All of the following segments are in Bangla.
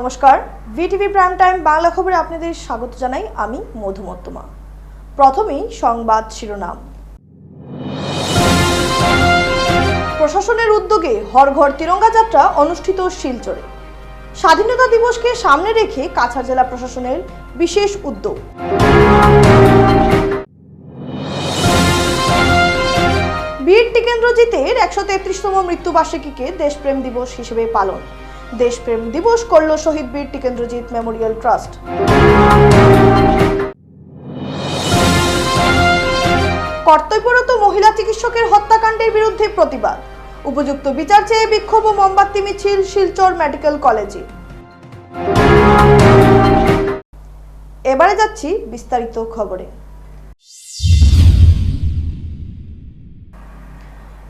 নমস্কার, ভিটিভি প্রাইম টাইম বাংলা খবরে আপনাদের স্বাগত জানাই আমি মধুমত্তমা। প্রথমেই সংবাদ শিরোনাম। প্রশাসনের উদ্যোগে হর ঘর তিরঙ্গা যাত্রা অনুষ্ঠিত শিলচরে। স্বাধীনতা দিবসকে সামনে রেখে কাছাড় জেলা প্রশাসনের বিশেষ উদ্যোগ। বীর টিকেন্দ্রজিতের ১৩৩তম মৃত্যুবার্ষিকীকে দেশপ্রেম দিবস হিসেবে পালন। দেশপ্রেম দিবস করল শহীদ বীর টিকেন্দ্রজিৎ মেমোরিয়াল ট্রাস্ট। কর্তব্যরত মহিলা চিকিৎসকের হত্যাকাণ্ডের বিরুদ্ধে প্রতিবাদ। উপযুক্ত বিচার চেয়ে বিক্ষোভ ও মোমবাতি মিছিল শিলচর মেডিকেল কলেজে। এবারে যাচ্ছি বিস্তারিত খবরে।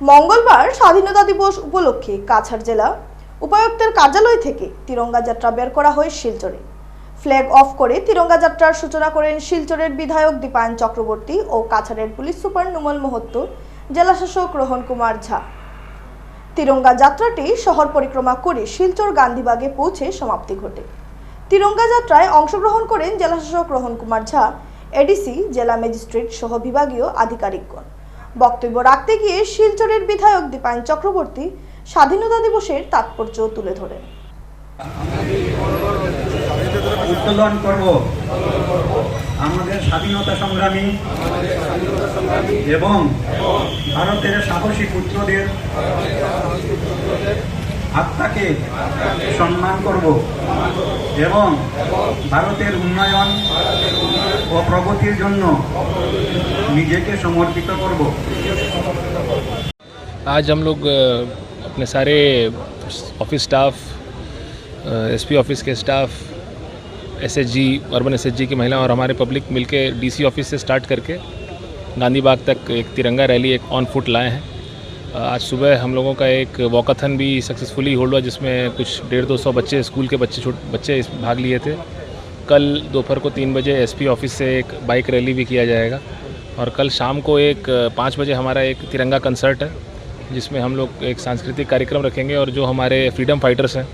মঙ্গলবার স্বাধীনতা দিবস উপলক্ষে কাছাড় জেলা উপায়ুক্তের কার্যালয় থেকে তিরঙ্গা যাত্রা বের করা হয় শিলচরে। ফ্ল্যাগ অফ করে তিরঙ্গা যাত্রার সূচনা করেন শিলচরের বিধায়ক দীপায়ন চক্রবর্তী ও কাছাড়ের পুলিশ সুপার নুমল মহত্ত, জেলাশাসক রোহন কুমার ঝা। তিরঙ্গা যাত্রাটি শহর পরিক্রমা করে শিলচর গান্ধীবাগে পৌঁছে সমাপ্তি ঘটে। তিরঙ্গা যাত্রায় অংশগ্রহণ করেন জেলাশাসক রোহন কুমার ঝা, এডিসি, জেলা ম্যাজিস্ট্রেট সহ বিভাগীয় আধিকারিকগণ। বক্তব্য রাখতে গিয়ে শিলচরের বিধায়ক দীপায়ন চক্রবর্তী স্বাধীনতা দিবসের তাৎপর্য তুলে ধরেন। উত্তোলন করব আমাদের স্বাধীনতা সংগ্রামী এবং ভারতের সাহসী পুত্রদের আত্মাকে সম্মান করব এবং ভারতের উন্নয়ন ও প্রগতির জন্য নিজেকে সমর্পিত করব। आज हम लोग अपने सारे ऑफिस स्टाफ, एसपी ऑफिस के स्टाफ, एसएचजी, अर्बन एसएचजी की महिला और हमारे पब्लिक मिलके डीसी ऑफिस से स्टार्ट करके गांधी बाग तक एक तिरंगा रैली एक ऑन फुट लाए हैं। आज सुबह हम लोगों का एक वॉकाथन भी सक्सेसफुली होल्ड हुआ, जिसमें कुछ 150-200 बच्चे, स्कूल के बच्चे भाग लिए थे। कल दोपहर को 3 बजे एसपी ऑफिस से एक बाइक रैली भी किया जाएगा और कल शाम को एक 5 बजे हमारा एक तिरंगा कंसर्ट है, जिसमें हम लोग एक सांस्कृतिक कार्यक्रम रखेंगे और जो हमारे फ्रीडम फाइटर्स हैं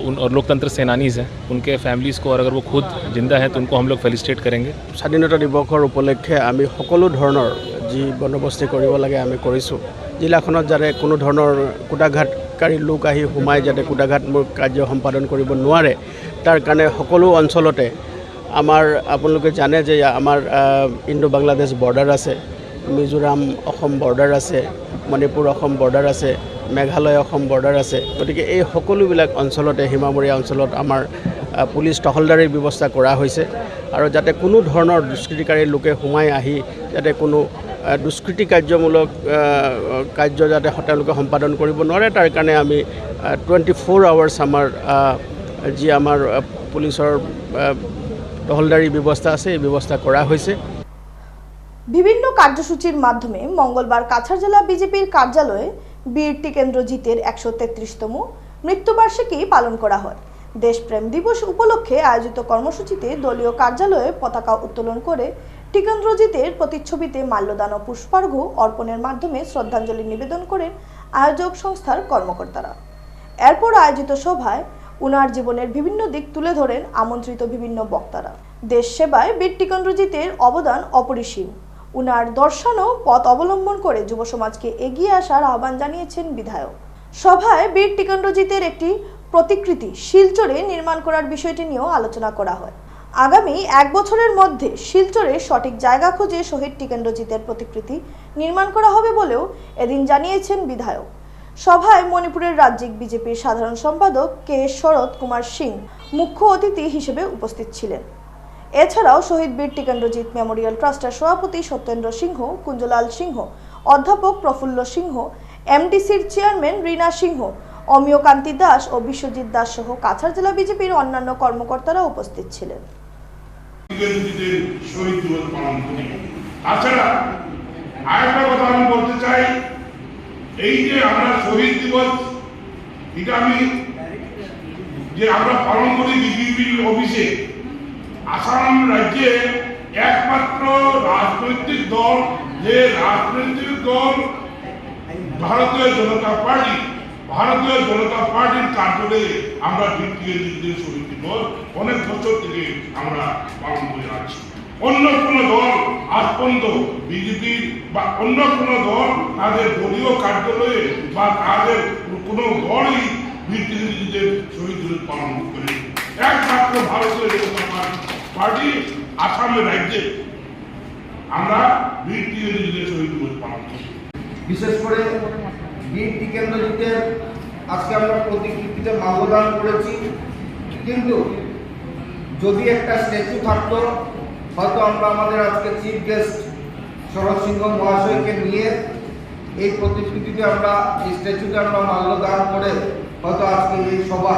उन और लोकतंत्र सेनानीज हैं उनके फैमिलीज़ को, और अगर वो खुद जिंदा हैं तो उनको हम लोग फेलिसिटेट करेंगे। স্বাধীনতা দিৱসৰ উপলক্ষে আমি সকলো ধৰণৰ যি বন্দবস্তি কৰিব লাগে আমি কৰিছোঁ। জিলাখনত যাতে কোনো ধৰণৰ কুটাঘাতকাৰী লোক আহি সোমাই যাতে কুটাঘাতমূলক কাৰ্য সম্পাদন কৰিব নোৱাৰে, তাৰ কাৰণে সকলো অঞ্চলতে আমাৰ আপোনালোকে জানে যে আমাৰ ইণ্ডো বাংলাদেশ বৰ্ডাৰ আছে, মিজোৰাম অসম বৰ্ডাৰ আছে, মণিপুৰ অসম বৰ্ডাৰ আছে, মেঘালয় অসম বৰ্ডাৰ আছে। গতিকে এই সকলোবিলাক অঞ্চলতে সীমামূৰীয়া অঞ্চলত আমাৰ পুলিচ টহলদাৰীৰ ব্যৱস্থা কৰা হৈছে আৰু যাতে কোনো ধৰণৰ দুষ্কৃতিকাৰী লোকে সোমাই আহি যাতে কোনো দুষ্কৃতি কাৰ্যমূলক কাৰ্য যাতে তেওঁলোকে সম্পাদন কৰিব নোৱাৰে, তাৰ কাৰণে আমি 24 আৱাৰ্ছ আমাৰ যি আমাৰ পুলিচৰ টহলদাৰী ব্যৱস্থা আছে এই ব্যৱস্থা কৰা হৈছে। বিভিন্ন কার্যসূচির মাধ্যমে মঙ্গলবার কাছাড় জেলা বিজেপির কার্যালয়ে বীর টিকেন্দ্রজিতের ১৩৩তম মৃত্যুবার্ষিকী পালন করা হয়। দেশপ্রেম দিবস উপলক্ষে আয়োজিত কর্মসূচিতে দলীয় কার্যালয়ে পতাকা উত্তোলন করে টিকেন্দ্রজিতের প্রতিচ্ছবিতে মাল্যদান ও পুষ্পার্ঘ্য অর্পণের মাধ্যমে শ্রদ্ধাঞ্জলি নিবেদন করেন আয়োজক সংস্থার কর্মকর্তারা। এরপর আয়োজিত সভায় উনার জীবনের বিভিন্ন দিক তুলে ধরেন আমন্ত্রিত বিভিন্ন বক্তারা। দেশ সেবায় বীর টিকেন্দ্রজিতের অবদান অপরিসীম। উনার দর্শানো পথ অবলম্বন করে যুব সমাজকে এগিয়ে আসার আহ্বান জানিয়েছেন বিধায়ক। সভায় বীর টিকেন্দ্রজিতের একটি প্রতিকৃতি শিলচরে নির্মাণ করার বিষয়টি নিয়েও আলোচনা করা হয়। আগামী 1 বছরের মধ্যে শিলচরে সঠিক জায়গা খুঁজে শহীদ টিকেন্দ্রজিতের প্রতিকৃতি নির্মাণ করা হবে বলেও এদিন জানিয়েছেন বিধায়ক। সভায় মণিপুরের রাজ্যিক বিজেপির সাধারণ সম্পাদক কে শরৎ কুমার সিং মুখ্য অতিথি হিসেবে উপস্থিত ছিলেন। এছাড়াও শহীদ বীর টিকেন্দ্রজিৎ মেমোরিয়াল ট্রাস্টের সভাপতি সত্যেন্দ্র সিংহ, কুঞ্জলাল সিংহ, অধ্যাপক প্রফুল্ল সিংহ, এমডিসির চেয়ারম্যান রীনা সিংহ, অমিয় কান্তি দাস ও বিশ্বজিৎ দাস সহ কাছাড় জেলা বিজেপির অন্যান্য কর্মকর্তারা উপস্থিত ছিলেন। এই যে আমরা শহীদ দিবস এটা আমরা পালন করি বিজেপি অফিসে, আসাম রাজ্যে একমাত্র রাজনৈতিক দল, যে রাজনৈতিক দল ভারতীয় জনতা পার্টি, ভারতীয় জনতা পার্টির কার্যালয়ে আমরা বীর শহীদ দিবস অনেক বছর থেকে আমরা পালন করে আসছি। অন্য কোনো দল আজ পর্যন্ত বিজেপির বা অন্য কোনো দল তাদের দলীয় কার্যালয়ে বা তাদের কোনো দলই বীর শহীদ দিবস পালন করে। একমাত্র ভারতীয় জনতা পার্টি আসামের রাজ্যে আমরা বীর শহীদ দিবস পালন করি। বিশেষ করে বীর টিকেন্দ্রজিতের আজকে আমরা প্রতিকৃতিতে মাল্যদান করেছি, কিন্তু যদি একটা স্ট্যাচু থাকতো হয়তো আমরা আমাদের আজকে চিফ গেস্ট শরৎ সিংহ মহাশয়কে নিয়ে এই প্রতিকৃতিতে আমরা এই স্ট্যাচুতে আমরা মাল্যদান করে হয়তো আজকে এই সভা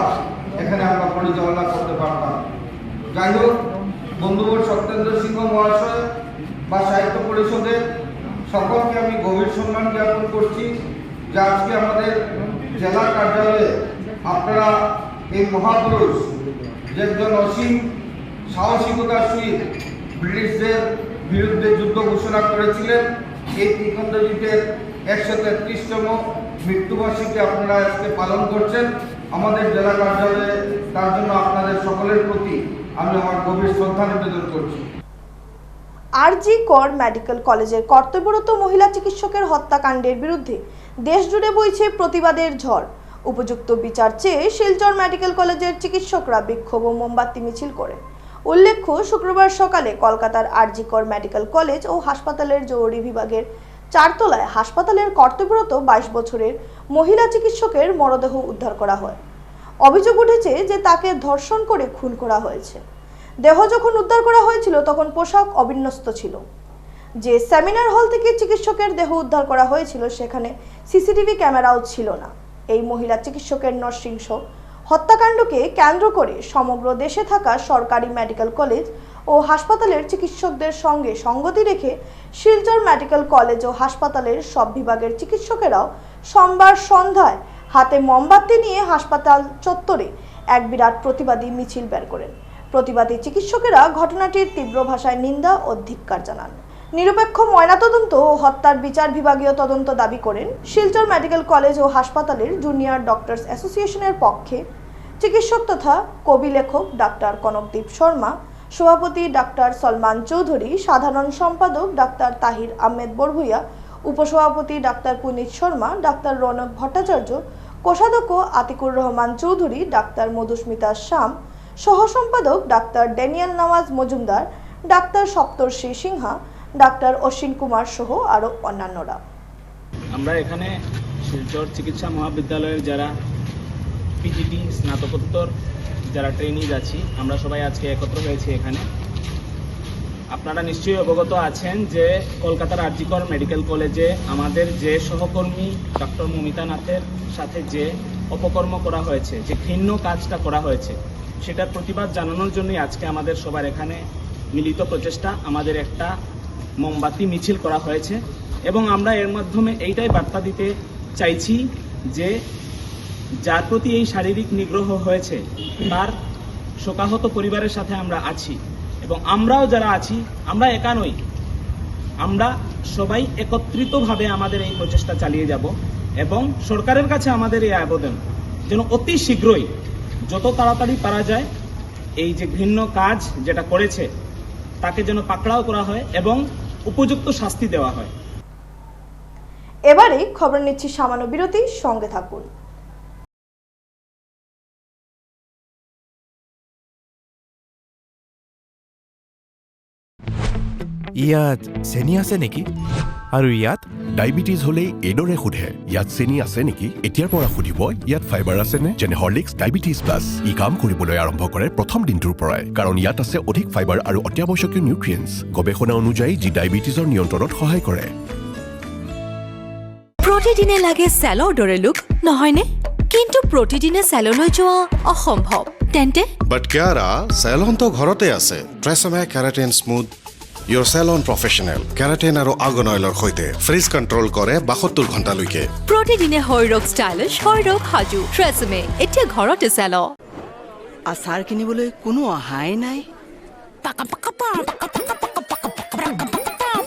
এখানে আমরা পরিচালনা করতে পারতাম। যাই হোক, বন্ধুবর সত্যেন্দ্র সিংহ মহাশয় বা সাহিত্য পরিষদের সকলকে আমি গভীর সম্মান জ্ঞাপন করছি যে আজকে আমাদের জেলা কার্যালয়ে আপনারা এই মহাপুরুষ যে একজন অসীম সাহসিকতার সহিত ব্রিটিশদের বিরুদ্ধে যুদ্ধ ঘোষণা করেছিলেন, এই টিকেন্দ্রজিতের 133তম মৃত্যুবার্ষিকী আপনারা আজকে পালন করছেন। আমাদের জেলা কার্যালয়ে তার জন্য আপনাদের সকলের প্রতি আমি আমার গভীর শ্রদ্ধা নিবেদন করছি। আরজি কর মেডিকেল কলেজের কর্তব্যরত মহিলা চিকিৎসকের হত্যাকাণ্ডের বিরুদ্ধে দেশজুড়ে বইছে প্রতিবাদের ঝড়। উপযুক্ত বিচার চেয়ে শিলচর মেডিকেল কলেজের চিকিৎসকরা বিক্ষোভ ও মোমবাতি মিছিল করে। উল্লেখ্য, শুক্রবার সকালে কলকাতার আরজি কর মেডিকেল কলেজ ও হাসপাতালের জরুরি বিভাগের 4 তলায় হাসপাতালের কর্তব্যরত 22 বছরের মহিলা চিকিৎসকের মরদেহ উদ্ধার করা হয়। অভিযোগ উঠেছে যে তাকে ধর্ষণ করে খুন করা হয়েছে। দেহ যখন উদ্ধার করা হয়েছিল তখন পোশাক অবিন্যস্ত ছিল। যে সেমিনার হল থেকে চিকিৎসকের দেহ উদ্ধার করা হয়েছিল সেখানে সিসিটিভি ক্যামেরাও ছিল না। এই মহিলা চিকিৎসকের নৃশংস হত্যাকাণ্ডকে কেন্দ্র করে সমগ্র দেশে থাকা সরকারি মেডিকেল কলেজ ও হাসপাতালের চিকিৎসকদের সঙ্গে সঙ্গতি রেখে শিলচর মেডিকেল কলেজ ও হাসপাতালের সব বিভাগের চিকিৎসকেরাও সোমবার সন্ধ্যায় হাতে মোমবাতি নিয়ে হাসপাতাল চত্বরে এক বিরাট প্রতিবাদী মিছিল বের করেন। প্রতিবাদী চিকিৎসকেরা ঘটনাটির তীব্র ভাষায় নিন্দা ও ধিক্কার জানান। নিরপেক্ষ ময়নাতদন্ত ও হত্যার বিচার বিভাগীয় তদন্ত দাবি করেন শিলচর মেডিকেল কলেজ ও হাসপাতালের জুনিয়র ডক্টরস অ্যাসোসিয়েশনের পক্ষে চিকিৎসক তথা কবি লেখক ডাক্তার কনকদীপ শর্মা, সভাপতি ডাক্তার সলমান চৌধুরী, সাধারণ সম্পাদক ডাক্তার তাহির আহমেদ বরভুইয়া, উপসভাপতি ডাক্তার পুনিত শর্মা, ডাক্তার রৌনক ভট্টাচার্য, কোষাধ্যক্ষ আতিকুর রহমান চৌধুরী, ডাক্তার মধুস্মিতা শ্যাম, সহ সম্পাদক ডাক্তার ড্যানিয়েল নওয়াজ মজুমদার, ডাক্তার সপ্তর্ষি সিনহা, ডাক্তার অশ্বিন কুমার সহ আরও অন্যান্যরা। আমরা এখানে শিলচর চিকিৎসা মহাবিদ্যালয়ের যারা পিজিটি স্নাতকোত্তর যারা ট্রেনিজ আছি, আমরা সবাই আজকে একত্র হয়েছি এখানে। আপনারা নিশ্চয়ই অবগত আছেন যে কলকাতার আরজি কর মেডিকেল কলেজে আমাদের যে সহকর্মী ডক্টর মমিতা নাথের সাথে যে অপকর্ম করা হয়েছে, যে ঘৃণ্য কাজটা করা হয়েছে, সেটার প্রতিবাদ জানানোর জন্যই আজকে আমাদের সবার এখানে মিলিত প্রচেষ্টা, আমাদের একটা মোমবাতি মিছিল করা হয়েছে। এবং আমরা এর মাধ্যমে এইটাই বার্তা দিতে চাইছি যে যার প্রতি এই শারীরিক নিগ্রহ হয়েছে তার শোকাহত পরিবারের সাথে আমরা আছি, এবং আমরাও যারা আছি আমরা একা নই, আমরা সবাই একত্রিতভাবে আমাদের এই প্রচেষ্টা চালিয়ে যাব। এবং সরকারের কাছে আমাদের এই আবেদন যেন অতি শীঘ্রই যত তাড়াতাড়ি পারা যায় এই যে ঘৃণ্য কাজ যেটা করেছে তাকে যেন পাকড়াও করা হয় এবং উপযুক্ত শাস্তি দেওয়া হয়। এবারে খবর নিচ্ছি সামান্য বিরতি, সঙ্গে থাকুন। ইয়াত চেনি আছে নেকি? আৰু ইয়াত ডায়েবেটিছ হ'লেই এইদৰে সোধে, ইয়াত চেনি আছে নেকি? এতিয়াৰ পৰা সুধিব ইয়াত ফাইবাৰ আছেনে? যেনে হৰলিক্স ডায়েবেটিছ প্লাছ। ই কাম কৰিবলৈ আৰম্ভ কৰে প্ৰথম দিনটোৰ পৰাই, কাৰণ ইয়াত আছে অধিক ফাইবাৰ আৰু অত্যাৱশ্যকীয় নিউট্ৰিয়েণ্টছ, গৱেষণা অনুযায়ী যি ডায়েবেটিছৰ নিয়ন্ত্ৰণত সহায় কৰে। প্ৰতিদিনে লাগে চেলৰ দৰে লুক, নহয়নে? কিন্তু প্ৰতিদিনে চেললৈ যোৱা অসম্ভৱ। তেন্তে বাট কিয়াৰা চেলনটো ঘৰতে আছে। TRESemme keratin smooth Your salon professional keratin আৰু আৰ্গন অইলৰ সৈতে ফ্ৰিজ কণ্ট্ৰল কৰে 72 ঘণ্টালৈকে। প্ৰতিদিনে হৰৰক ষ্টাইলিছ, হৰৰক সাজু। ট্ৰেছমে এতিয়া ঘৰতে চেল। আচাৰ কিনিবলৈ কোনো অহাই নাই।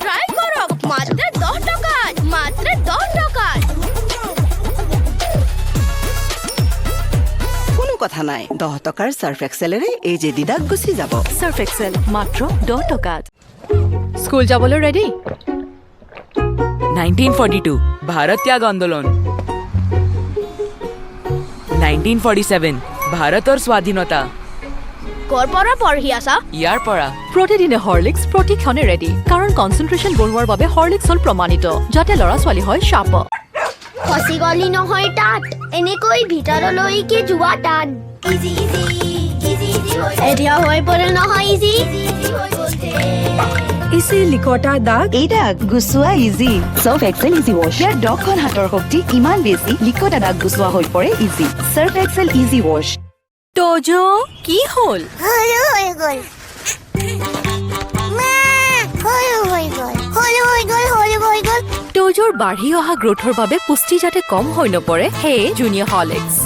ট্রাই করক মাত্র 10 টাকা, মাত্র 10 টাকা। কথা নাই 10 টকাৰ সার্ফ এক্সেলেৰে এই যে দিদাক গুচি যাব সার্ফ এক্সেল মাত্ৰ 10 টকাত স্কুল যাবলৈ ৰেডি 1942 भारत त्याग आंदोलन 1947 भारতৰ স্বাধীনতা কৰ পৰা পঢ়ি আছা ইয়াৰ পৰা প্ৰতিদিনে হৰলিক্স প্ৰতিক্ষণে ৰেডি কাৰণ কনচেন্ট্ৰেচন বঢ়োৱাৰ বাবে হৰলিক্স হ'ল প্ৰমাণিত যাতে ল'ৰা ছোৱালী হয় শাৰ্প ফসি গলি নহয় তাত এনেকৈ ভিতৰলৈকে যোৱা টান ইজি ইজি ইজি ইজি এতিয়া হৈ পৰে নহয় ইজি ইজি হৈ গৈছে ইজি লিকটা দাগ এই দাগ গুচোৱা easy surf excel easy wash ইয়াৰ 10খন হাতৰ শক্তি ইমান বেছি লিকটা দাগ গুচোৱা হৈ পৰে easy surf excel easy wash তোজো কি হ'ল হলো হৈ গল মা হলো হৈ গল হলো হৈ গল হলো হৈ গল তোজোৰ বাঢ়ি অহা গ্ৰোথৰ বাবে পুষ্টি যাতে কম হৈ নপৰে হে জুনিয়ৰ হৰলিক্স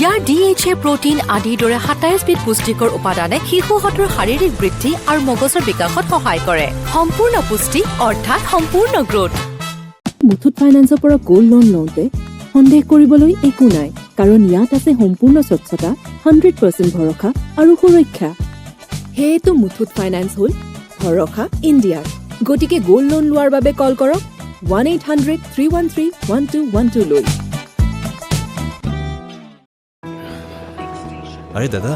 ইয়াৰ DHA প্ৰটিন আদিৰ দৰে 27 বিধ পুষ্টিকৰ উপাদানে শিশুহঁতৰ শাৰীৰিক বৃদ্ধি আৰু মগজৰ বিকাশত সহায় কৰে সম্পূৰ্ণ পুষ্টি অৰ্থাৎ সম্পূৰ্ণ গ্ৰোথ মুথুত ফাইনেন্সৰ পৰা গোল্ড লোন লওঁতে সন্দেহ কৰিবলৈ একো নাই কাৰণ ইয়াত আছে সম্পূৰ্ণ স্বচ্ছতা 100% ভৰসা আৰু সুৰক্ষা হেতু মুথুত ফাইনেন্স হ'ল ভৰসা ইণ্ডিয়াৰ গতিকে গোল্ড লোন লোৱাৰ বাবে কল কৰক 1-800-313-1212 লৈ আরে দাদা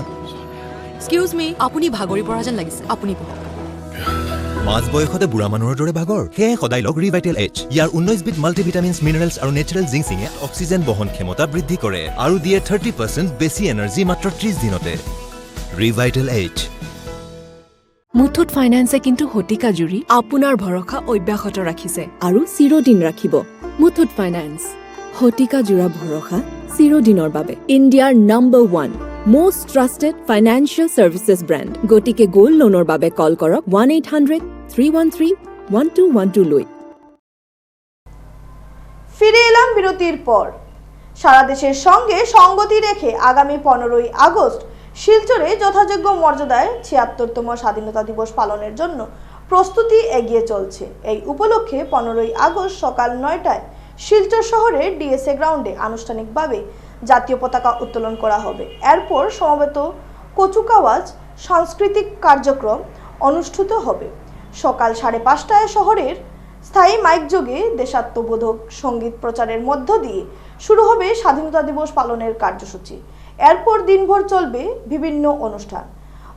এক্সকিউজ মি আপুনি ভাগৰি পৰা যেন লাগিছে আপুনি বহক মাছ বয়সতে বুঢ়া মানুহৰ দৰে ভাগৰ সেয়ে সদায় লগ ৰিভাইটেল এইচ ইয়াৰ 19 বিধ মাল্টিভিটামিনছ মিনাৰেলছ আৰু নেচাৰেল জিংচিঙে অক্সিজেন বহন ক্ষমতা বৃদ্ধি কৰে আৰু দিয়ে 30% বেছি এনাৰ্জি মাত্ৰ 30 দিনতে ৰিভাইটেল এইচ মুথুত ফাইনেন্সে কিন্তু শতিকা জুৰি আপোনাৰ ভৰসা অব্যাহত ৰাখিছে আৰু চিৰদিন ৰাখিব মুথুত ফাইনেন্স শতিকা জোৰা ভৰসা চিৰদিনৰ বাবে ইণ্ডিয়াৰ number 1 most trusted financial services brand গতিকে গোল্ড লোনৰ বাবে কল কৰক 1-800-313-1212 লৈ ফিরে এলাম বিরতির পর সারা দেশের সঙ্গে সঙ্গতি রেখে আগামী 15ই আগস্ট শিলচরে যথাযোগ্য মর্যাদায় ৭৬তম স্বাধীনতা দিবস পালনের জন্য প্রস্তুতি এগিয়ে চলছে এই উপলক্ষে 15ই আগস্ট সকাল ৯টায় শিলচর শহরের ডিএসএ গ্রাউন্ডে আনুষ্ঠানিকভাবে জাতীয় পতাকা উত্তোলন করা হবে এরপর সমবেত কচুকাওয়াজ সাংস্কৃতিক কার্যক্রম অনুষ্ঠিত হবে সকাল ৫:৩০টায় শহরের স্থায়ী মাইক যোগে দেশাত্মবোধক সঙ্গীত প্রচারের মধ্য দিয়ে শুরু হবে স্বাধীনতা দিবস পালনের কার্যসূচি এরপর দিনভর চলবে বিভিন্ন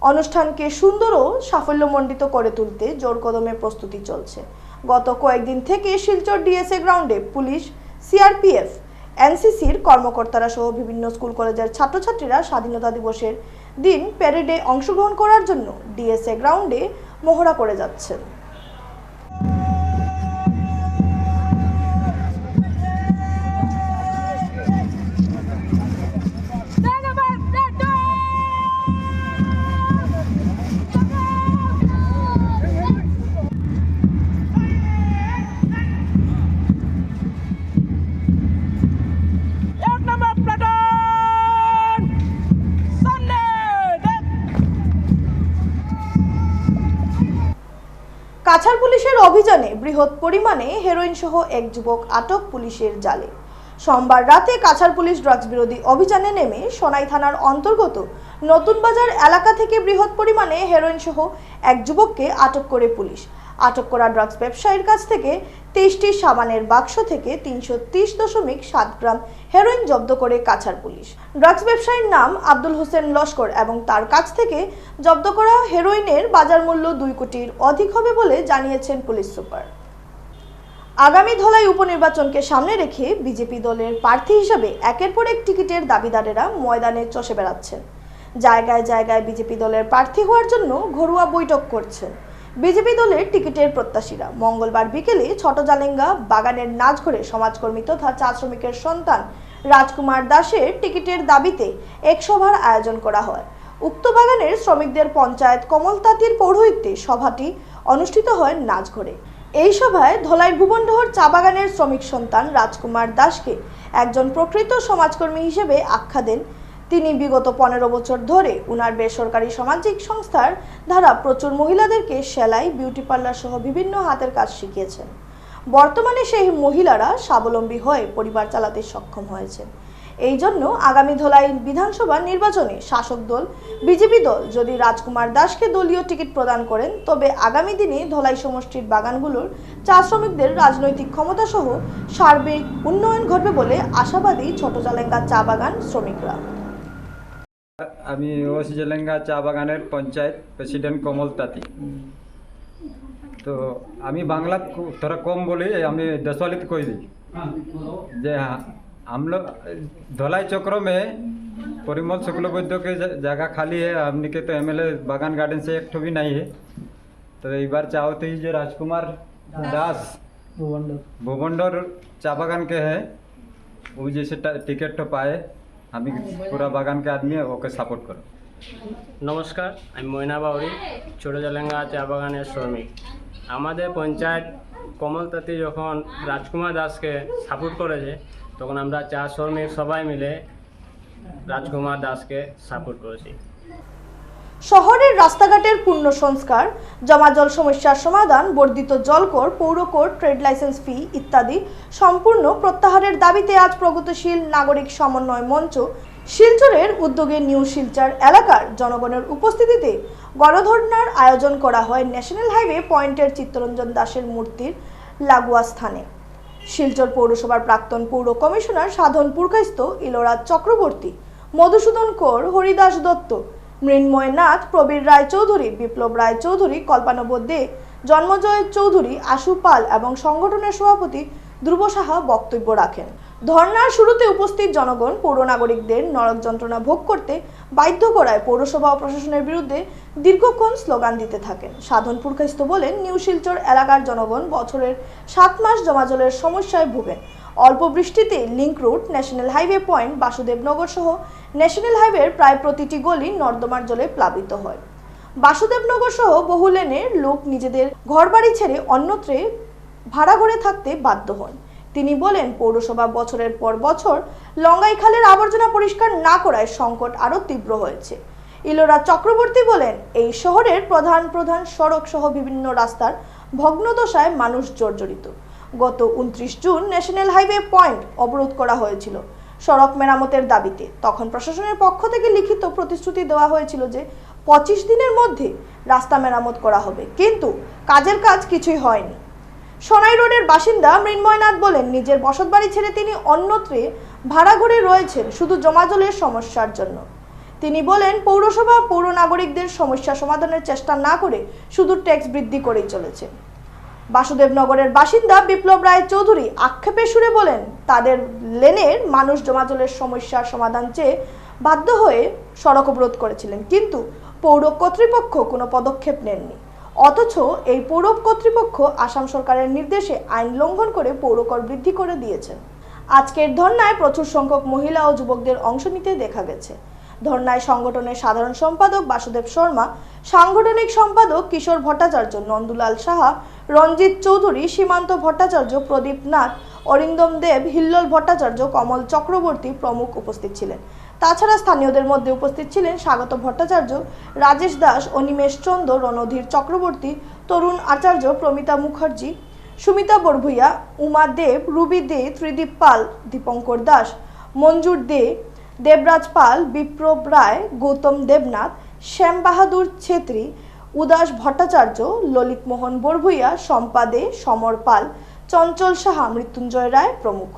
অনুষ্ঠানকে সুন্দর ও সাফল্যমণ্ডিত করে তুলতে জোর কদমে প্রস্তুতি চলছে গত কয়েকদিন থেকে শিলচর ডিএসএ গ্রাউন্ডে পুলিশ সিআরপিএফ এনসিসির কর্মকর্তারা সহ বিভিন্ন স্কুল কলেজের ছাত্রছাত্রীরা স্বাধীনতা দিবসের দিন প্যারেডে অংশগ্রহণ করার জন্য ডিএসএ গ্রাউন্ডে মহড়া করে যাচ্ছেন কাছাড় পুলিশের অভিযানে বৃহৎ পরিমাণে হেরোইন সহ এক যুবক আটক পুলিশের জালে সোমবার রাতে কাছাড় পুলিশ ড্রাগস বিরোধী অভিযানে নেমে সোনাই থানার অন্তর্গত নতুন বাজার এলাকা থেকে বৃহৎ পরিমাণে হেরোইন সহ এক যুবককে আটক করে পুলিশ আটক করা ড্রাগস ব্যবসায়ীর কাছ থেকে 23টি সাবানের বাক্স থেকে 330.7 গ্রাম হেরোইন জব্দ করে কাছাড় পুলিশ ড্রাগস ব্যবসায়ীর নাম আব্দুল হোসেন লস্কর এবং তার কাছ থেকে জব্দ করা হেরোইনের বাজার মূল্য 2 কোটির অধিক হবে বলে জানিয়েছেন পুলিশ সুপার আগামী ধলাই উপনির্বাচনকে সামনে রেখে বিজেপি দলের প্রার্থী হিসেবে একের পর এক টিকিটের দাবিদারেরা ময়দানে চষে বেড়াচ্ছেন জায়গায় জায়গায় বিজেপি দলের প্রার্থী হওয়ার জন্য ঘরোয়া বৈঠক করছেন বিজেপি দলের টিকিটের প্রত্যাশীরা মঙ্গলবার বিকেলে ছোটজালেঙ্গা বাগানের নাচঘরে সমাজকর্মী তথা চা শ্রমিকের সন্তান রাজকুমার দাসের টিকিটের দাবিতে এক সভার আয়োজন করা হয় উক্ত বাগানের শ্রমিকদের পঞ্চায়েত কমলতাতির পৌরোহিত্যে সভাটি অনুষ্ঠিত হয় নাচঘরে এই সভায় ধলাইর ভুবনডহর চা বাগানের শ্রমিক সন্তান রাজকুমার দাসকে একজন প্রকৃত সমাজকর্মী হিসেবে আখ্যা দেন তিনি বিগত 15 বছর ধরে উনার বেসরকারি সামাজিক সংস্থার দ্বারা প্রচুর মহিলাদেরকে সেলাই বিউটি পার্লার সহ বিভিন্ন হাতের কাজ শিখিয়েছেন বর্তমানে সেই মহিলারা স্বাবলম্বী হয়ে পরিবার চালাতে সক্ষম হয়েছেন এই জন্য আগামী ধলাই বিধানসভা নির্বাচনে শাসক দল বিজেপি দল যদি রাজকুমার দাসকে দলীয় টিকিট প্রদান করেন তবে আগামী দিনে ধলাই সমষ্টির বাগানগুলোর চা শ্রমিকদের রাজনৈতিক ক্ষমতা সহ সার্বিক উন্নয়ন ঘটবে বলে আশাবাদী ছোট জালেঙ্গা চা বাগান শ্রমিকরা। আমি ওসি জেলেঙ্গা চা বাগানের পঞ্চায়েত প্রেসিডেন্ট কমল তাঁতি। তো আমি বাংলা थोड़ा कम बोली, আমি दसवालित कोई दी जे हम लोग धोलाई चक्रों में परिमल शुक्लबैद्य के जगह खाली है, हमने के तो एमएलए बागान गार्डन से एक ठो भी नहीं है। तो एक बार चाहते ही जो राजकुमार दास भूबंडर चा बागान के है वो जैसे टिकट तो पाए, আমি পুরা বাগানকে আদমি ওকে সাপোর্ট করো। নমস্কার, আমি ময়না বাউরি, ছোট জালেঙ্গা চা বাগানের শ্রমিক। আমাদের পঞ্চায়েত কমল তাঁতি যখন রাজকুমার দাসকে সাপোর্ট করেছে তখন আমরা চা শ্রমিক সবাই মিলে রাজকুমার দাসকে সাপোর্ট করেছি। শহরের রাস্তাঘাটের পূর্ণ সংস্কার, জমাজল সমস্যার সমাধান, বর্ধিত জলকর, পৌরকর, ট্রেড লাইসেন্স ফি ইত্যাদি সম্পূর্ণ প্রত্যাহারের দাবিতে আজ প্রগতিশীল নাগরিক সমন্বয় মঞ্চ শিলচরের উদ্যোগে নিউ শিলচর এলাকার জনগণের উপস্থিতিতে গণধর্নার আয়োজন করা হয় ন্যাশনাল হাইওয়ে পয়েন্টের চিত্তরঞ্জন দাসের মূর্তির লাগোয়া স্থানে। শিলচর পৌরসভার প্রাক্তন পৌর কমিশনার সাধন পুরকাইস্ত, ইলোরাজ চক্রবর্তী, মধুসূদন কর, হরিদাস দত্ত, মৃন্ময় নাথ, প্রবীর রায় চৌধুরী, বিপ্লব রায় চৌধুরী, কল্পনব দে, জন্মজয় চৌধুরী, আশু পাল এবং সংগঠনের সভাপতি ধ্রুব সাহা বক্তব্য রাখেন। ধর্নার শুরুতে উপস্থিত জনগণ পৌর নাগরিকদের নরক যন্ত্রণা ভোগ করতে বাধ্য করায় পৌরসভা ও প্রশাসনের বিরুদ্ধে দীর্ঘক্ষণ স্লোগান দিতে থাকেন। সাধন পুরকাইস্ত বলেন, নিউ শিলচর এলাকার জনগণ বছরের 7 মাস জমাজলের সমস্যায় ভোগেন। অল্প বৃষ্টিতে link road, national highway point, Basudebnagar সহ ন্যাশনাল হাইওয়ের প্রায় প্রতিটি গলি নর্দমার জলে প্লাবিত হয়। বাসুদেবনগর সহ বহু লেনের লোক নিজেদের ঘরবাড়ি ছেড়ে অন্যত্র ভাড়া ঘরে থাকতে বাধ্য হন। তিনি বলেন, পৌরসভা বছরের পর বছর লঙ্গাই খালের আবর্জনা পরিষ্কার না করায় সংকট আরও তীব্র হয়েছে। ইলোরা চক্রবর্তী বলেন, এই শহরের প্রধান সড়ক সহ বিভিন্ন রাস্তার ভগ্নদশায় মানুষ জর্জরিত। গত 29 জুন ন্যাশনাল হাইওয়ে পয়েন্ট অবরোধ করা হয়েছিল সড়ক মেরামতের দাবিতে। তখন প্রশাসনের পক্ষ থেকে লিখিত প্রতিশ্রুতি দেওয়া হয়েছিল যে 25 দিনের মধ্যে রাস্তা মেরামত করা হবে, কিন্তু কাজের কাজ কিছুই হয়নি। সোনাই রোডের বাসিন্দা মৃন্ময় নাথ বলেন, নিজের বসতবাড়ি ছেড়ে তিনি অন্যত্রে ভাড়া ঘরে রয়েছেন শুধু জমাজলের সমস্যার জন্য। তিনি বলেন, পৌরসভা পৌর নাগরিকদের সমস্যা সমাধানের চেষ্টা না করে শুধু ট্যাক্স বৃদ্ধি করেই চলেছে। বাসুদেবনগরের বাসিন্দা বিপ্লব রায় চৌধুরী আক্ষেপের সুরে বলেন, তাদের লেনের মানুষ জমাজলের সমস্যার সমাধান চেয়ে বাধ্য হয়ে সড়ক অবরোধ করেছিলেন, কিন্তু পৌর কর্তৃপক্ষ কোনো পদক্ষেপ নেননি। অথচ এই পৌর কর্তৃপক্ষ আসাম সরকারের নির্দেশে আইন লঙ্ঘন করে পৌরকর বৃদ্ধি করে দিয়েছেন। আজকের ধর্নায় প্রচুর সংখ্যক মহিলা ও যুবকদের অংশ নিতে দেখা গেছে। ধর্নায় সংগঠনের সাধারণ সম্পাদক বাসুদেব শর্মা, সাংগঠনিক সম্পাদক কিশোর ভট্টাচার্য, নন্দুলাল সাহা, রঞ্জিত চৌধুরী, সীমান্ত ভট্টাচার্য, প্রদীপ নাথ, অরিন্দম দেব, হিল্লোল ভট্টাচার্য, কমল চক্রবর্তী প্রমুখ উপস্থিত ছিলেন। তাছাড়া স্থানীয়দের মধ্যে উপস্থিত ছিলেন স্বাগত ভট্টাচার্য, রাজেশ দাস, অনিমেষ চন্দ্র, রণধীর চক্রবর্তী, তরুণ আচার্য, প্রমিতা মুখার্জি, সুমিতা বরভুইয়া, উমা দেব, রুবি দে, ত্রিদীপ পাল, দীপঙ্কর দাস, মঞ্জুর দে, দেবরাজ পাল, বিপ্লব রায়, গৌতম দেবনাথ, শ্যাম বাহাদুর ছেত্রী, উদাস ভট্টাচার্য, ললিত মোহন বরভুইয়া, শম্পা দে, সমর পাল, চঞ্চল সাহা, মৃত্যুঞ্জয় রায় প্রমুখ।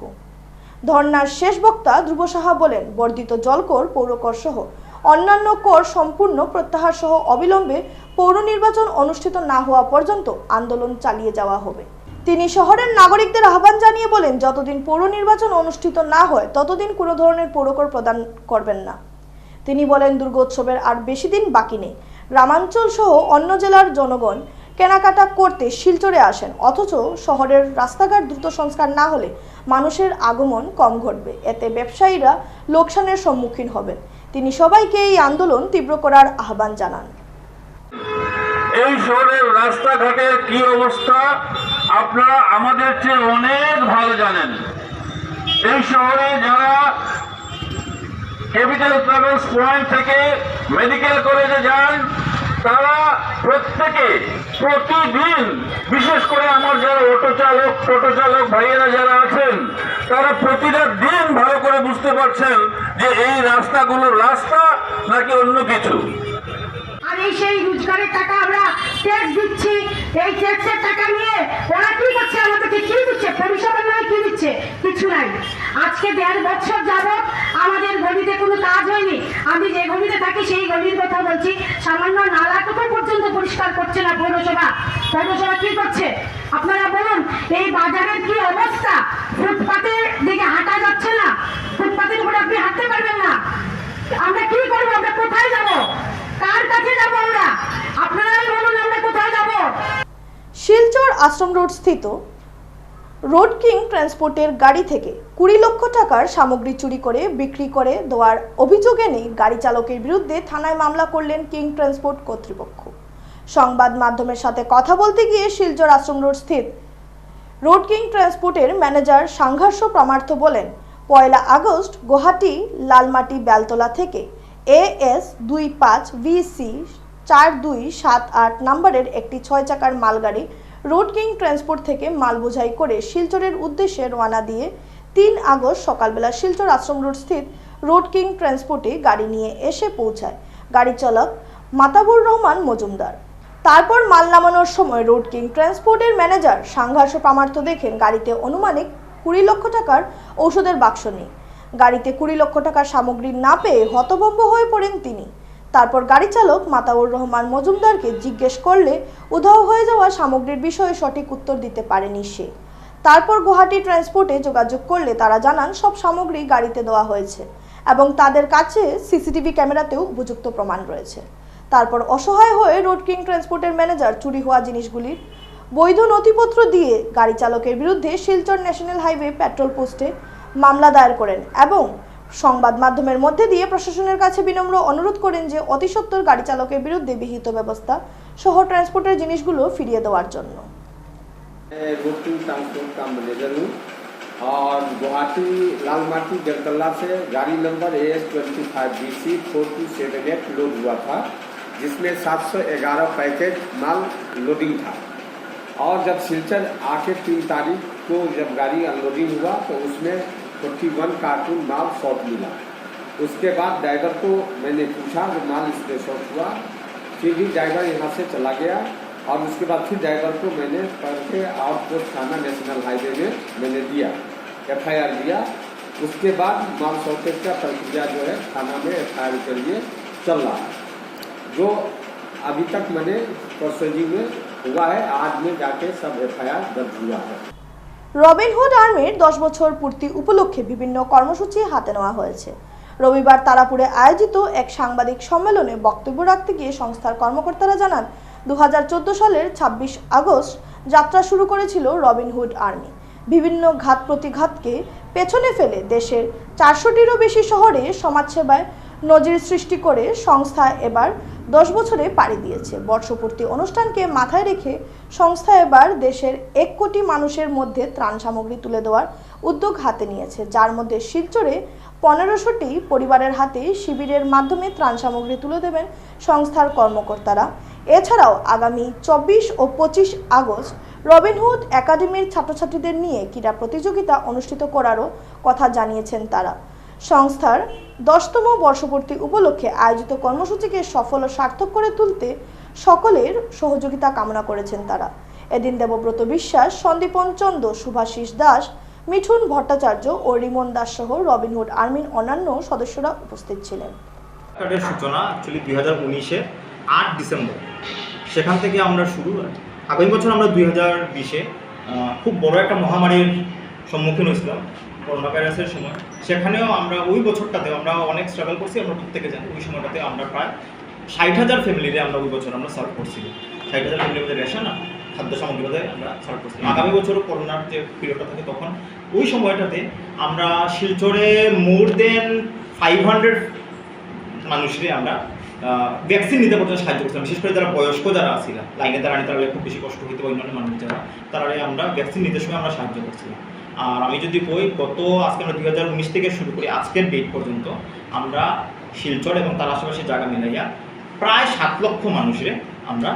ধর্নার শেষ বক্তা ধ্রুব সাহা বলেন, বর্ধিত জলকর, পৌরকর সহ অন্যান্য কর সম্পূর্ণ প্রত্যাহার সহ অবিলম্বে পৌর নির্বাচন অনুষ্ঠিত না হওয়া পর্যন্ত আন্দোলন চালিয়ে যাওয়া হবে। তিনি শহরের নাগরিকদের আহ্বান জানিয়ে বলেন, যতদিন পৌর নির্বাচন অনুষ্ঠিত না হয় ততদিন কোনো ধরনের পৌরকর প্রদান করবেন না। তিনি বলেন, দুর্গোৎসবের আর বেশি দিন বাকি নেই। গ্রামাঞ্চল সহ অন্য জেলার জনগণ কেনাকাটা করতে শিলচরে আসেন, অথচ শহরের রাস্তাঘাট দ্রুত সংস্কার না হলে মানুষের আগমন কম ঘটবে, এতে ব্যবসায়ীরা লোকসানের সম্মুখীন হবেন। তিনি সবাইকে এই আন্দোলন তীব্র করার আহ্বান জানান। এই শহরের রাস্তাঘাটের কি অবস্থা আপনারা আমাদের চেয়ে অনেক ভালো জানেন। এই শহরে যারা ক্যাপিটাল ট্রাভেলস পয়েন্ট থেকে মেডিকেল কলেজে যান তারা প্রত্যেকে প্রতিদিন, বিশেষ করে আমার যারা টোটো চালক ভাইয়েরা যারা আছেন, তারা প্রতিটা দিন ভালো করে বুঝতে পারছেন যে এই রাস্তাগুলো রাস্তা নাকি অন্য কিছু। আর এই সেই রোজগারের টাকা আমরা ট্যাক্স দিচ্ছি, এই ট্যাক্সের টাকা নিয়ে ওরা কি করছে, আমাদেরকে কি দিচ্ছে, পরিষেবা নয় কি দিচ্ছে, কিছু নাই। আজকে 1.5 বছর যাবত আমাদের গলিতে কোনো কাজ হয়নি। আমি যে গলিতে থাকি সেই গলির কথা বলছি, সামান্য নালাটুকু পর্যন্ত পরিষ্কার করছে না পৌরসভা। পৌরসভা কি করছে আপনারা বলুন? এই বাজারের কি অবস্থা, ফুটপাতের দিকে হাঁটা যাচ্ছে না, ফুটপাতের উপরে আপনি হাঁটতে পারবেন না। আমরা কি করবো? আমরা কোথায় যাবো? কার কাছে যাবো আমরা? আপনারাই বলুন আমরা কোথায় যাবো? শিলচর আশ্রম রোড স্থিত রোড কিং ট্রান্সপোর্টের গাড়ি থেকে 20 লক্ষ টাকার সামগ্রী চুরি করে বিক্রি করে দেওয়ার অভিযোগ এনে গাড়ি চালকের বিরুদ্ধে থানায় মামলা করলেন কিং ট্রান্সপোর্ট কর্তৃপক্ষ। সংবাদ মাধ্যমের সাথে কথা বলতে গিয়ে শিলচর আশ্রম রোড স্থিত রোড কিং ট্রান্সপোর্টের ম্যানেজার সংঘর্ষ প্রমার্থ বলেন, 1 আগস্ট গুয়াহাটি লালমাটি বেলতলা থেকে AS 25 VC 4278 নম্বরের একটি 6 চাকার মালগাড়ি রোড কিং ট্রান্সপোর্ট থেকে মাল বোঝাই করে শিলচরের উদ্দেশ্যে রওনা দিয়ে 3 আগস্ট সকালবেলা শিলচর আশ্রম রোড স্থিত রোড কিং ট্রান্সপোর্টে গাড়ি নিয়ে এসে পৌঁছায় গাড়ি চালক মাতাবুর রহমান মজুমদার। তারপর মাল নামানোর সময় রোড কিং ট্রান্সপোর্টের ম্যানেজার সংঘর্ষ প্রমার্থ দেখেন গাড়িতে অনুমানিক 20 লক্ষ টাকার ঔষধের বাক্স নেই। গাড়িতে 20 লক্ষ টাকার সামগ্রী না পেয়ে হতভম্ব হয়ে পড়েন তিনি। তারপর গাড়ি চালক মাতাউর রহমান মজুমদারকে জিজ্ঞেস করলে উধাও হয়ে যাওয়া সামগ্রীর বিষয়ে সঠিক উত্তর দিতে পারেনি সে। তারপর গুয়াহাটি ট্রান্সপোর্টে যোগাযোগ করলে তারা জানান সব সামগ্রী গাড়িতে দেওয়া হয়েছে এবং তাদের কাছে সিসিটিভি ক্যামেরাতেও উপযুক্ত প্রমাণ রয়েছে। তারপর অসহায় হয়ে রোড কিং ট্রান্সপোর্টের ম্যানেজার চুরি হওয়া জিনিসগুলির বৈধ নথিপত্র দিয়ে গাড়ি চালকের বিরুদ্ধে শিলচর ন্যাশনাল হাইওয়ে পেট্রোল পোস্টে মামলা দায়ের করেন এবং সংবাদ মাধ্যমের মধ্যে দিয়ে প্রশাসনের কাছে বিনম্র অনুরোধ করেন যে অতি সত্বর গাড়ি চালকের বিরুদ্ধে বিহিত ব্যবস্থা সহ ট্রান্সপোর্টের জিনিসগুলো ফিরিয়ে দেওয়ার জন্য। रोड किंग ट्रांसपोर्ट का मैनेजर हूँ और गुवाहाटी लालमाटी बेलतला से गाड़ी नंबर AS 25 BC 4278 लोड हुआ था, जिसमें 711 पैकेट माल लोडिंग था। और जब सिलचर आके 3 तारीख को जब गाड़ी अनलोडिंग हुआ तो उसमें 41 कार्टून माल शॉर्ट मिला। उसके बाद ड्राइवर को मैंने पूछा कि माल इसमें शॉर्ट हुआ, फिर भी ड्राइवर यहाँ से चला गया और उसके बाद फिर ड्राइवर को मैंने करके आउटपोस्ट थाना नेशनल हाईवे में मैंने दिया, FIR दिया। उसके बाद माल शॉर्टेज का प्रक्रिया जो है थाना में FIR के लिए चल रहा है, जो अभी तक मैंने प्रोसीजिंग में हुआ है। आज में जाके सब FIR दर्ज हुआ है। রবিনহুড আর্মির 10 বছর পূর্তি উপলক্ষে বিভিন্ন কর্মসূচি হাতে নেওয়া হয়েছে। রবিবার তারাপুরে আয়োজিত এক সাংবাদিক সম্মেলনে বক্তব্য রাখতে গিয়ে সংস্থার কর্মকর্তারা জানান 2014 সালের 26 আগস্ট যাত্রা শুরু করেছিল রবিনহুড আর্মি। বিভিন্ন ঘাত প্রতিঘাতকে পেছনে ফেলে দেশের 400টিরও বেশি শহরে সমাজসেবায় নজির সৃষ্টি করে সংস্থা এবার 10 বছরে পাড়ি দিয়েছে। বর্ষপূর্তি অনুষ্ঠানকে মাথায় রেখে সংস্থা এবার দেশের 1 কোটি মানুষের মধ্যে ত্রাণ সামগ্রী তুলে দেওয়ার উদ্যোগ হাতে নিয়েছে, যার মধ্যে শিলচরে 1500টি পরিবারের হাতে শিবিরের মাধ্যমে ত্রাণ সামগ্রী তুলে দেবেন সংস্থার কর্মকর্তারা। এছাড়াও আগামী 24 ও 25 আগস্ট রবিনহুড একাডেমির ছাত্রছাত্রীদের নিয়ে ক্রীড়া প্রতিযোগিতা অনুষ্ঠিত করারও কথা জানিয়েছেন তারা। সংস্থার 10তম বর্ষপূর্তি উপলক্ষে আয়োজিত কর্মসূচিকে সফল ও সার্থক করে তুলতে সকলের সহযোগিতা কামনা করেছেন তারা। এদিন দেবব্রত বিশ্বাস, সন্দীপন চন্দ, শুভাশিস দাস, মিঠুন ভট্টাচার্য ও রিমন দাস সহ রবিনহুড আর্মির অন্যান্য সদস্যরা উপস্থিত ছিলেন। কার্ডের সূচনা অ্যাকচুয়ালি 2019-এর 8 ডিসেম্বর, সেখান থেকে আমরা শুরু। আগামী বছর আমরা 2020-এ খুব বড় একটা মহামারীর সম্মুখীন হয়েছিলাম, করোনা ভাইরাসের সময়। সেখানেও আমরা ওই বছরটাতেও আমরা অনেক স্ট্রাগল করছি, আমরা প্রত্যেকে জানি। ওই সময়টাতে আমরা প্রায় 60,000 ফ্যামিলিতে আমরা ওই বছর আমরা সার্ভ করছিলাম। 60,000 ফ্যামিলির মধ্যে রেশন আর খাদ্য সামগ্রী মধ্যে আমরা সার্ভ করছিলাম। আগামী বছরও করোনার যে পিরিয়ডটা থাকে তখন ওই সময়টাতে আমরা শিলচরে মোর দেন 500 মানুষের আমরা ভ্যাকসিন নিতে পর্যন্ত সাহায্য করছিলাম। বিশেষ করে যারা বয়স্ক যারা ছিল লাইনে দাঁড়ানি, তারা খুব বেশি কষ্ট হইতে বা অন্যান্য মানুষ যারা, তারা আমরা ভ্যাকসিন নিতে সময় আমরা সাহায্য করছিলাম। আর আমি যদি কই আজকে আমরা 2019 থেকে শুরু করি আজকের ডেট পর্যন্ত আমরা শিলচর এবং তার আশেপাশে জায়গা মিলাইয়া প্রায় 7 লক্ষ মানুষের আমরা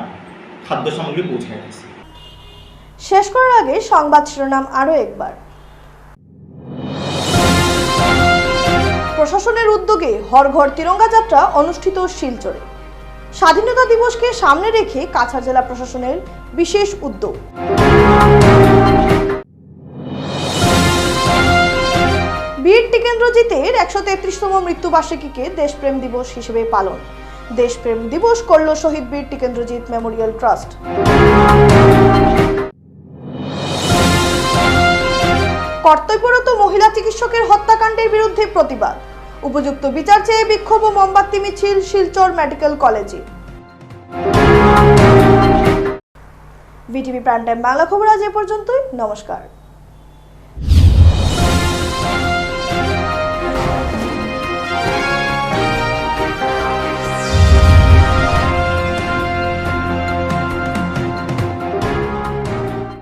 খাদ্য সামগ্রী পৌঁছায় দিচ্ছি। শেষ করার আগে সংবাদ শিরোনাম আরও একবার। প্রশাসনের উদ্যোগে হর ঘর তিরঙ্গা যাত্রা অনুষ্ঠিত শিলচরে। স্বাধীনতা দিবসকে সামনে রেখে কাছাড় জেলা প্রশাসনের বিশেষ উদ্যোগ। বীর টিকেন্দ্রজিতের 133তম মৃত্যুবার্ষিকীকে দেশপ্রেম দিবস হিসেবে পালন। দেশপ্রেম দিবস করল শহীদ বীর টিকেন্দ্রজিৎ মেমোরিয়াল ট্রাস্ট। কর্তব্যরত মহিলা চিকিৎসকের হত্যাকাণ্ডের বিরুদ্ধে প্রতিবাদ। উপযুক্ত বিচার চেয়ে বিক্ষোভ ও মোমবাতি মিছিল শিলচর মেডিকেল কলেজে। ভিটিভি প্রাইম টাইম বাংলা খবর আজ এ পর্যন্তই। নমস্কার।